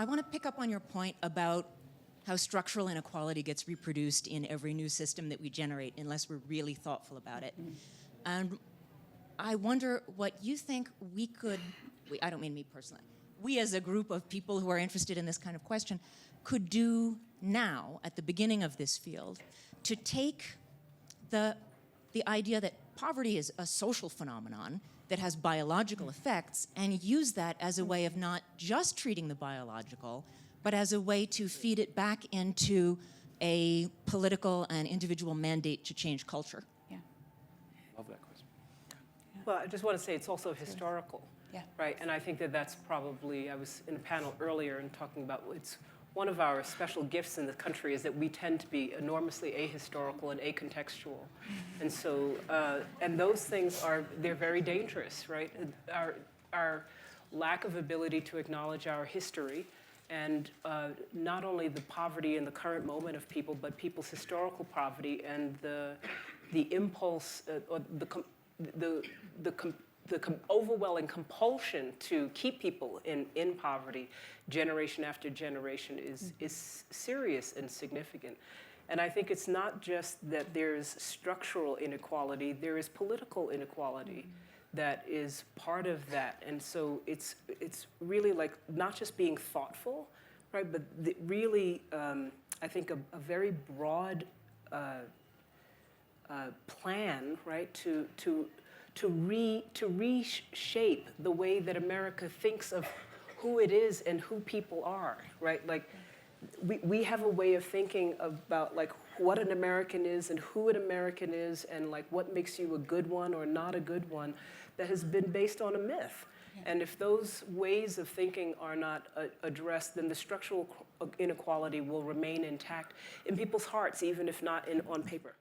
I want to pick up on your point about how structural inequality gets reproduced in every new system that we generate unless we're really thoughtful about it. And I wonder what you think we could, I don't mean me personally, we as a group of people who are interested in this kind of question could do now at the beginning of this field to take the idea that poverty is a social phenomenon that has biological effects and use that as a way of not just treating the biological, but as a way to feed it back into a political and individual mandate to change culture. Yeah. Love that question. Well, I just want to say it's also historical, Yeah. right? And I think that that's probably, I was in a panel earlier and talking about it's one of our special gifts in the country is that we tend to be enormously ahistorical and acontextual. And so, and those things they're very dangerous, right? Our lack of ability to acknowledge our history and not only the poverty in the current moment of people, but people's historical poverty and the impulse or the overwhelming compulsion to keep people in poverty generation after generation is serious and significant. And I think it's not just that there's structural inequality, there is political inequality that is part of that. And so it's really like not just being thoughtful, right, but really, I think a very broad plan, right, to reshape the way that America thinks of who it is and who people are, right? Like, we have a way of thinking about like what an American is and who an American is and like what makes you a good one or not a good one that has been based on a myth. Yeah. And if those ways of thinking are not addressed, then the structural inequality will remain intact in people's hearts, even if not on paper.